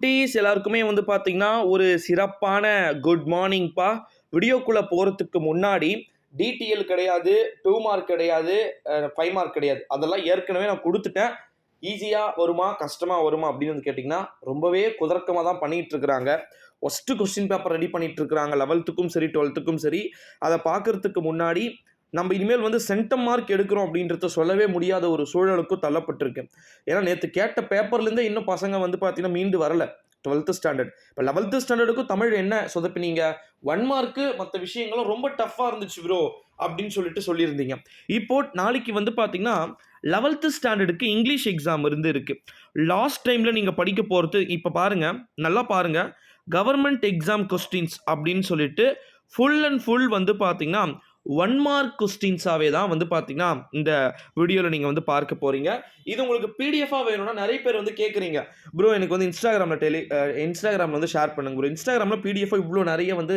Tease எல்லாருக்குமே வந்து பார்த்தீங்கன்னா, ஒரு சிறப்பான குட் மார்னிங்ப்பா. வீடியோக்குள்ள போறதுக்கு முன்னாடி, டிடிஎல் கிடையாது, 2 மார்க் கிடையாது, 5 மார்க் கிடையாது. அதெல்லாம் ஏற்கனவே நான் குடுத்துட்டேன். ஈஸியா வருமா? கஷ்டமா வருமா? அப்படின்னு வந்து கேட்டீங்கன்னா, ரொம்பவே குதர்க்கமா தான் பண்ணிட்டு இருக்கிறாங்க. ஃபர்ஸ்ட் கொஸ்டின் பேப்பர் ரெடி பண்ணிட்டு இருக்கிறாங்க. 11த்துக்கும் சரி, 12த்துக்கும் சரி. அத பார்க்கறதுக்கு முன்னாடி, நம்ம இனிமேல் வந்து சென்டம் மார்க் எடுக்கிறோம் அப்படின்றத சொல்லவே முடியாத ஒரு சூழலுக்கும் தள்ளப்பட்டிருக்கேன். ஏன்னா, நேத்து கேட்ட பேப்பர்லேருந்தே இன்னும் பசங்க வந்து பார்த்தீங்கன்னா, மீண்டு வரல. 12th standard. இப்போ 11th ஸ்டாண்டர்டுக்கும் தமிழ் என்ன சொதப்பினீங்க? 1 மார்க்கு மத்த விஷயங்களும் ரொம்ப டஃப்பா இருந்துச்சு ப்ரோ. அப்படின்னு சொல்லிட்டு சொல்லியிருந்தீங்க. இப்போ நாளைக்கு வந்து பார்த்தீங்கன்னா, 11th ஸ்டாண்டர்டுக்கு இங்கிலீஷ் எக்ஸாம் இருக்கு. லாஸ்ட் டைம்ல நீங்க படிக்க போறது இப்ப பாருங்க, நல்லா பாருங்க. கவர்ன்மென்ட் எக்ஸாம் கொஸ்டின்ஸ் அப்படின்னு சொல்லிட்டு ஃபுல் அண்ட் ஃபுல் வந்து பார்த்தீங்கன்னா, 1 மார்க் கொஸ்டின்ஸாவே தான் வந்து பார்த்தீங்கன்னா, இந்த வீடியோல நீங்க வந்து பார்க்க போறீங்க. இது உங்களுக்கு பிடிஎஃபா வேணும்னா நெறைய பேர் வந்து கேட்குறீங்க. ப்ரோ எனக்கு வந்து இன்ஸ்டாகிராம்ல வந்து ஷேர் பண்ணுங்க ப்ரோ. இன்ஸ்டாகிராம்ல பிடிஎஃபா இவ்ளோ நெறைய வந்து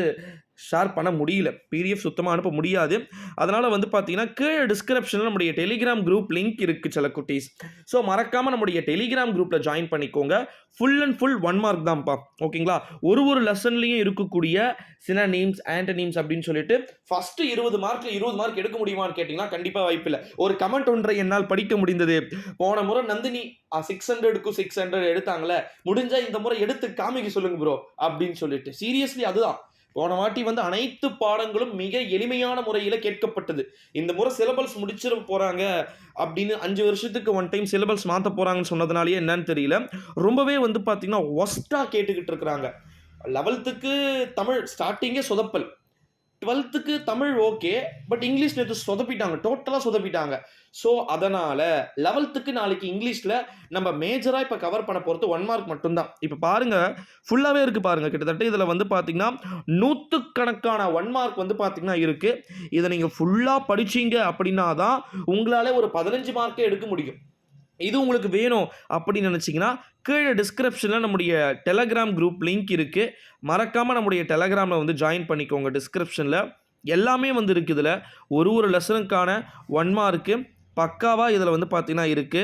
ஷேர் பண்ண முடியல. பிடிஎஃப் சுத்தமா அனுப்ப முடியாது. அதனால வந்து பார்த்தீங்கன்னா, கீழ டிஸ்கிரிப்ஷன்ல நம்முடைய டெலிகிராம் குரூப் லிங்க் இருக்கு செல்லக்குட்டீஸ். ஸோ மறக்காம நம்முடைய டெலிகிராம் குரூப்ல ஜாயின் பண்ணிக்கோங்க. ஃபுல் அண்ட் ஃபுல் 1 மார்க் தான்ப்பா. ஓகேங்களா? ஒரு லெசன்லயும் இருக்கக்கூடிய சினோனிம்ஸ், ஆன்டோனிம்ஸ் அப்படின்னு சொல்லிட்டு ஃபர்ஸ்ட் 20 மார்க்ல 20 மார்க் எடுக்க முடியுமான்னு கேட்டீங்கன்னா, கண்டிப்பா வாய்ப்பில்ல. ஒரு கமெண்ட் ஒன்றை என்னால் படிக்க முடிந்தது. போன முறை நந்தினி 600க்கு 600 எடுத்தாங்கல்ல, முடிஞ்சா இந்த முறை எடுத்து காமிக்க சொல்லுங்க ப்ரோ அப்படின்னு சொல்லிட்டு. சீரியஸ்லி அதுதான். போன வாட்டி வந்து அனைத்து பாடங்களும் மிக எளிமையான முறையில கேட்கப்பட்டது. இந்த முறை சிலபஸ் முடிச்சிட போறாங்க அப்படின்னு 5 வருஷத்துக்கு ஒன் டைம் சிலபஸ் மாத்த போறாங்கன்னு சொன்னதுனாலயே என்னன்னு தெரியல. ரொம்பவே வந்து பார்த்தீங்கன்னா, வொர்ஸ்ட்டா கேட்டுக்கிட்டு இருக்கிறாங்க. 11த்துக்கு தமிழ் ஸ்டார்ட்டிங்கே சொதப்பல். 12த்துக்கு தமிழ் ஓகே. பட் இங்கிலீஷ் நேத்து சொதப்பிட்டாங்க. டோட்டலா சொதப்பிட்டாங்க. ஸோ, அதனால 11த்துக்கு நாளைக்கு இங்கிலீஷ்ல நம்ம மேஜரா இப்ப கவர் பண்ண போறது 1 மார்க் மட்டும் தான். இப்ப பாருங்க, ஃபுல்லாவே இருக்கு பாருங்க. கிட்டத்தட்ட இதுல வந்து பார்த்தீங்கன்னா, நூத்துக்கணக்கான 1 மார்க் வந்து பார்த்தீங்கன்னா இருக்கு. இத நீங்க ஃபுல்லா படிச்சீங்க அப்படின்னா தான், உங்களால ஒரு 15 மார்க்கே எடுக்க முடியும். இது உங்களுக்கு வேணும் அப்படின்னு நினைச்சீங்கன்னா, கீழ டிஸ்கிரிப்ஷன்ல நம்முடைய டெலகிராம் குரூப் லிங்க் இருக்கு. மறக்காம நம்முடைய டெலகிராம்ல வந்து ஜாயின் பண்ணிக்கோங்க டிஸ்கிரிப்ஷன்ல. எல்லாமே வந்து இருக்கு இதுல. ஒரு லெசனுக்கான 1 மார்க்கு பக்காவா இதுல வந்து பார்த்தீங்கன்னா இருக்கு.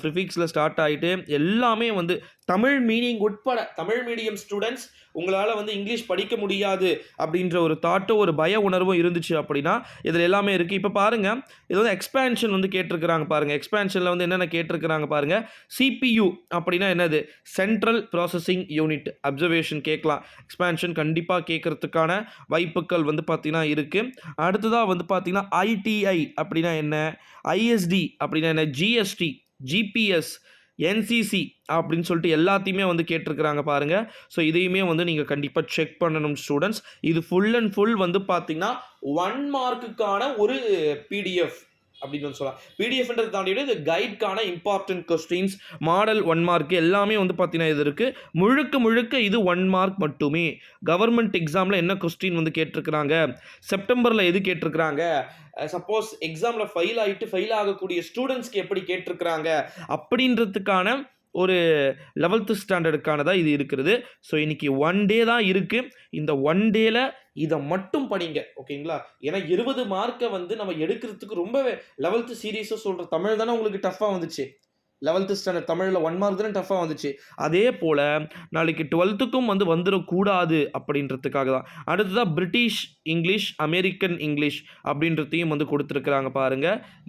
ப்ரிஃபிக்ஸ்ல ஸ்டார்ட் ஆயிட்டு எல்லாமே வந்து தமிழ் மீனிங் உட்பட தமிழ் மீடியம் ஸ்டூடண்ட்ஸ் உங்களால வந்து இங்கிலீஷ் படிக்க முடியாது அப்படின்ற ஒரு தாட்டும், ஒரு பய உணர்வும் இருந்துச்சு அப்படின்னா, இதுல எல்லாமே இருக்கு. இப்ப பாருங்க, இது வந்து எக்ஸ்பான்ஷன் வந்து கேட்டிருக்கிறாங்க பாருங்க. எக்ஸ்பான்ஷன்ல வந்து என்னென்ன கேட்டிருக்கிறாங்க பாருங்க. சிபியு அப்படின்னா என்னது? Central processing unit. அப்சர்வேஷன் கேட்கலாம். எக்ஸ்பான்ஷன் கண்டிப்பா கேட்கறதுக்கான வாய்ப்புகள் வந்து பார்த்தீங்கன்னா இருக்கு. அடுத்ததா வந்து பார்த்தீங்கன்னா, ஐடிஐ அப்படின்னா என்ன? ஐஎஸ்டி அப்படின்னா என்ன? ஜிஎஸ்டி, ஜிபிஎஸ், என்சிசி அப்படின்னு சொல்லிட்டு எல்லாத்தையுமே வந்து கேட்டிருக்கிறாங்க பாருங்க. ஸோ இதையுமே வந்து நீங்க கண்டிப்பா செக் பண்ணணும் ஸ்டூடண்ட்ஸ். இது ஃபுல் அண்ட் ஃபுல் வந்து பார்த்தீங்கன்னா 1 மார்க்குக்கான ஒரு பிடிஎஃப் அப்படின்னு வந்து சொல்லலாம். பிடிஎஃப்ன்றதை தாண்டி இது கைட்கான இம்பார்ட்டன்ட் கொஸ்டின்ஸ், மாடல் 1 மார்க் எல்லாமே வந்து பார்த்தீங்கன்னா இது இருக்கு. முழுக்க இது 1 மார்க் மட்டுமே. கவர்மெண்ட் எக்ஸாம்ல என்ன கொஸ்டின் வந்து கேட்டிருக்கிறாங்க, செப்டம்பர்ல எது கேட்டிருக்கிறாங்க, சப்போஸ் எக்ஸாம்ல ஃபெயில் ஆகக்கூடிய ஸ்டூடெண்ட்ஸ்க்கு எப்படி கேட்டிருக்கிறாங்க அப்படின்றதுக்கான ஒரு 11th ஸ்டாண்டர்டுக்கானதா இது இருக்கிறது. ஸோ இன்னைக்கு 1 டே தான் இருக்கு. இந்த 1 டேல இத மட்டும் படிங்க. ஓகேங்களா? ஏன்னா 20 மார்க்க வந்து நம்ம எடுக்கிறதுக்கு ரொம்பவே 11th சீரிஸா சொல்ற தமிழ் தானே உங்களுக்கு டஃப்பா வந்துச்சு. 11th ஸ்டாண்டர்ட் தமிழ்ல 1 மார்க் தானே டஃப்பா வந்துச்சு. அதே போல நாளைக்கு 12த்துக்கும் வந்து வந்துறக்கூடாது அப்படின்றதுக்காக தான். அடுத்ததா பிரிட்டிஷ் இங்கிலீஷ், அமெரிக்கன் இங்கிலீஷ் அப்படின்றதையும் வந்து குடுத்திருக்கிறாங்க பாருங்க.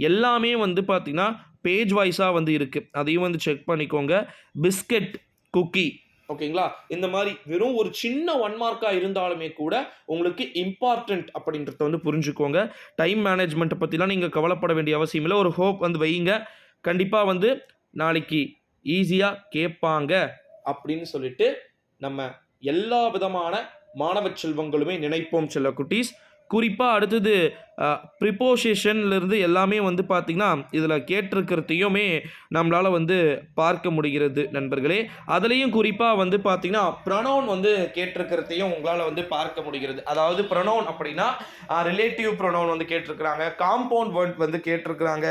எல்லாமே வந்து பார்த்தீங்கன்னா, பேஜ் வைஸா வந்து இருக்கு. அதையும் வந்து செக் பண்ணிக்கோங்க. பிஸ்கட், குக்கி ஓகேங்களா? இந்த மாரி வெறும் ஒரு சின்ன 1 மார்க்கா இருந்தாலுமே கூட உங்களுக்கு இம்பார்ட்டன்ட் அப்படின்றத வந்து புரிஞ்சுக்கோங்க. டைம் மேனேஜ்மென்ட்ட பத்திலாம் நீங்க கவலைப்பட வேண்டிய அவசியம் இல்ல. ஒரு ஹோப் வந்து வையுங்க. கண்டிப்பா வந்து நாளைக்கு ஈஸியா கேட்பாங்க அப்படின்னு சொல்லிட்டு நம்ம எல்லா விதமான மாணவ செல்வங்களுமே நினைப்போம் செல்லக்குட்டீஸ். குறிப்பா அடுத்தது ப்ரிப்போசிஷன்ல இருந்து எல்லாமே வந்து பார்த்தீங்கன்னா, இதில கேட்டிருக்கிறதையுமே நம்மளால வந்து பார்க்க முடிகிறது நண்பர்களே. அதிலேயும் குறிப்பா வந்து பார்த்தீங்கன்னா, ப்ரொனவுன் வந்து கேட்டிருக்கிறதையும் உங்களால வந்து பார்க்க முடிகிறது. அதாவது ப்ரொனவுன் அப்படின்னா, ரிலேட்டிவ் ப்ரொனவுன் வந்து கேட்டிருக்கிறாங்க. காம்பவுண்ட் வேர்ட் வந்து கேட்டிருக்கிறாங்க.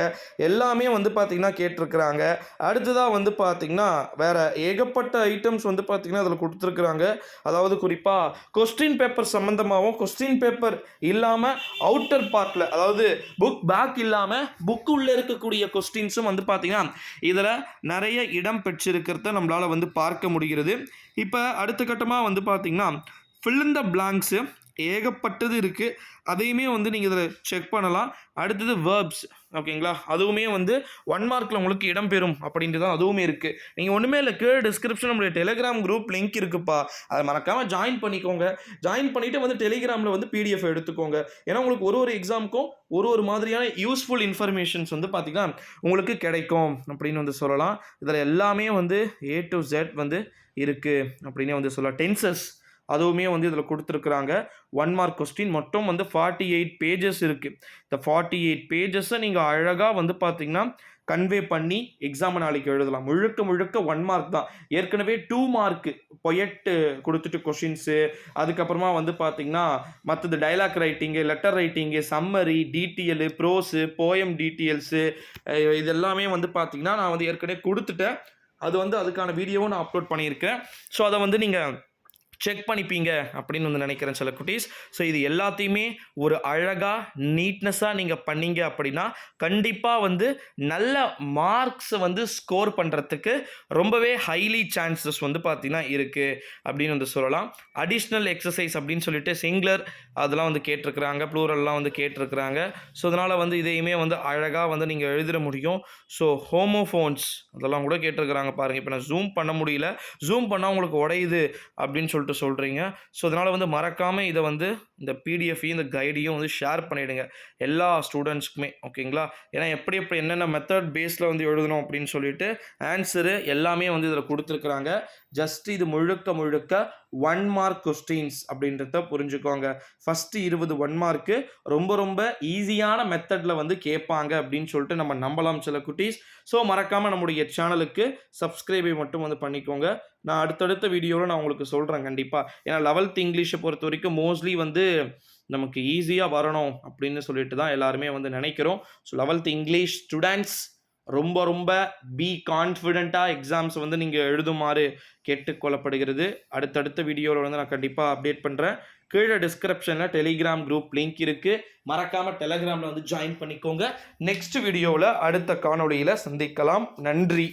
எல்லாமே வந்து பார்த்தீங்கன்னா கேட்டிருக்கிறாங்க. அடுத்ததா வந்து பார்த்தீங்கன்னா, வேற ஏகப்பட்ட ஐட்டம்ஸ் வந்து பார்த்தீங்கன்னா, அதில குடுத்திருக்கிறாங்க. அதாவது குறிப்பா கொஸ்டின் பேப்பர் சம்மந்தமாவும், கொஸ்டின் பேப்பர் இல்லாம அவுட்டர் பார்ட்டில், அதாவது புக் பேக் இல்லாமல் புக்கு உள்ளே இருக்கக்கூடிய கொஸ்டின்ஸும் வந்து பார்த்தீங்கன்னா இதில் நிறைய இடம் பெற்றிருக்கிறத நம்மளால் வந்து பார்க்க முடிகிறது. இப்போ அடுத்த கட்டமாக வந்து பார்த்தீங்கன்னா fill in the blanks ஏகப்பட்டது இருக்குது. அதையுமே வந்து நீங்கள் இதில் செக் பண்ணலாம். அடுத்தது வேர்ப்ஸ், ஓகேங்களா, அதுவுமே வந்து 1 மார்க்கில் உங்களுக்கு இடம்பெறும் அப்படின்ட்டு தான் அதுவுமே இருக்குது. நீங்கள் ஒன்றுமே இல்லை, கீழே டிஸ்கிரிப்ஷன் நம்மளுடைய டெலிகிராம் குரூப் லிங்க் இருக்குப்பா, அதை மறக்காமல் ஜாயின் பண்ணிக்கோங்க. ஜாயின் பண்ணிவிட்டு வந்து டெலிகிராமில் வந்து பிடிஎஃப் எடுத்துக்கோங்க. ஏன்னா உங்களுக்கு ஒரு எக்ஸாமுக்கும் ஒரு மாதிரியான யூஸ்ஃபுல் இன்ஃபர்மேஷன்ஸ் வந்து பார்த்திங்கன்னா உங்களுக்கு கிடைக்கும் அப்படின்னு வந்து சொல்லலாம். இதில் எல்லாமே வந்து A to Z வந்து இருக்குது அப்படின்னே வந்து சொல்லலாம். டென்சஸ் அதுவுமே வந்து இதில் கொடுத்துருக்குறாங்க. 1 மார்க் கொஸ்டின் மொத்தம் வந்து 48 பேஜஸ் இருக்குது. இந்த 48 பேஜஸை நீங்கள் அழகாக வந்து பார்த்தீங்கன்னா கன்வே பண்ணி எக்ஸாம் நாளைக்கு எழுதலாம். முழுக்க 1 மார்க் தான். ஏற்கனவே 2 மார்க்கு பொயட்டு கொடுத்துட்டு கொஷின்ஸு, அதுக்கப்புறமா வந்து பார்த்தீங்கன்னா மற்றது dialogue writing, letter writing, summary, DDL, prose, poem details, இது எல்லாமே வந்து பார்த்தீங்கன்னா நான் வந்து ஏற்கனவே கொடுத்துட்டேன். அது வந்து அதுக்கான வீடியோவும் நான் அப்லோட் பண்ணியிருக்கேன். ஸோ அதை வந்து நீங்கள் செக் பண்ணிப்பீங்க அப்படின்னு வந்து நினைக்கிறேன் சில குட்டீஸ். ஸோ இது எல்லாத்தையுமே ஒரு அழகாக நீட்னஸாக நீங்கள் பண்ணீங்க அப்படின்னா கண்டிப்பாக வந்து நல்ல மார்க்ஸ் வந்து ஸ்கோர் பண்ணுறதுக்கு ரொம்பவே ஹைலி சான்சஸ் வந்து பார்த்திங்கன்னா இருக்குது அப்படின்னு வந்து சொல்லலாம். அடிஷ்னல் எக்ஸசைஸ் அப்படின்னு சொல்லிட்டு சிங்குலர் அதெல்லாம் வந்து கேட்டிருக்கிறாங்க, ப்ளூரல்லாம் வந்து கேட்டிருக்கிறாங்க. ஸோ அதனால் வந்து இதையுமே வந்து அழகாக வந்து நீங்கள் எழுதிட முடியும். ஸோ ஹோமோஃபோன்ஸ் அதெல்லாம் கூட கேட்டிருக்கிறாங்க பாருங்கள். இப்போ நான் ஜூம் பண்ண முடியல, ஜூம் பண்ணால் உங்களுக்கு உடையுது அப்படின்னு சொல்கிறீங்க. ஸோ அதனால் வந்து மறக்காமல் இதை வந்து இந்த பிடிஎஃபையும் இந்த கைடையும் வந்து ஷேர் பண்ணிவிடுங்க எல்லா ஸ்டூடெண்ட்ஸ்க்குமே, ஓகேங்களா. ஏன்னா எப்படி என்னென்ன மெத்தட் பேஸில் வந்து எழுதணும் அப்படின்னு சொல்லிட்டு ஆன்சரு எல்லாமே வந்து இதில் கொடுத்துருக்குறாங்க. ஜஸ்ட் இது முழுக்க 1 மார்க் கொஸ்டின்ஸ் அப்படின்றத புரிஞ்சுக்கோங்க. ஃபஸ்ட்டு 20 1 மார்க்கு ரொம்ப ஈஸியான மெத்தடில் வந்து கேட்பாங்க அப்படின்னு சொல்லிட்டு நம்ம நம்பலாம் சில குட்டீஸ். ஸோ மறக்காமல் நம்முடைய சேனலுக்கு சப்ஸ்கிரைபை மட்டும் வந்து பண்ணிக்கோங்க. நான் அடுத்தடுத்த வீடியோவில் நான் உங்களுக்கு சொல்கிறேன் கண்டிப்பாக. ஏன்னா 11th இங்கிலீஷை பொறுத்த வரைக்கும் மோஸ்ட்லி வந்து நமக்கு ஈஸியாக வரணும் அப்படின்னு சொல்லிட்டு தான் எல்லாருமே வந்து நினைக்கிறோம். ஸோ 11th இங்கிலீஷ் ஸ்டூடெண்ட்ஸ் ரொம்ப பி கான்ஃபிடென்ட்டாக எக்ஸாம்ஸ் வந்து நீங்கள் எழுதுமாறு கேட்டுக்கொள்ளப்படுகிறது. அடுத்தடுத்த வீடியோவில் வந்து நான் கண்டிப்பாக அப்டேட் பண்ணுறேன். கீழே டிஸ்கிரிப்ஷனில் டெலிகிராம் குரூப் லிங்க் இருக்குது, மறக்காமல் டெலிகிராமில் வந்து ஜாயின் பண்ணிக்கோங்க. நெக்ஸ்ட் வீடியோவில் அடுத்த காணொளியில் சந்திக்கலாம். நன்றி.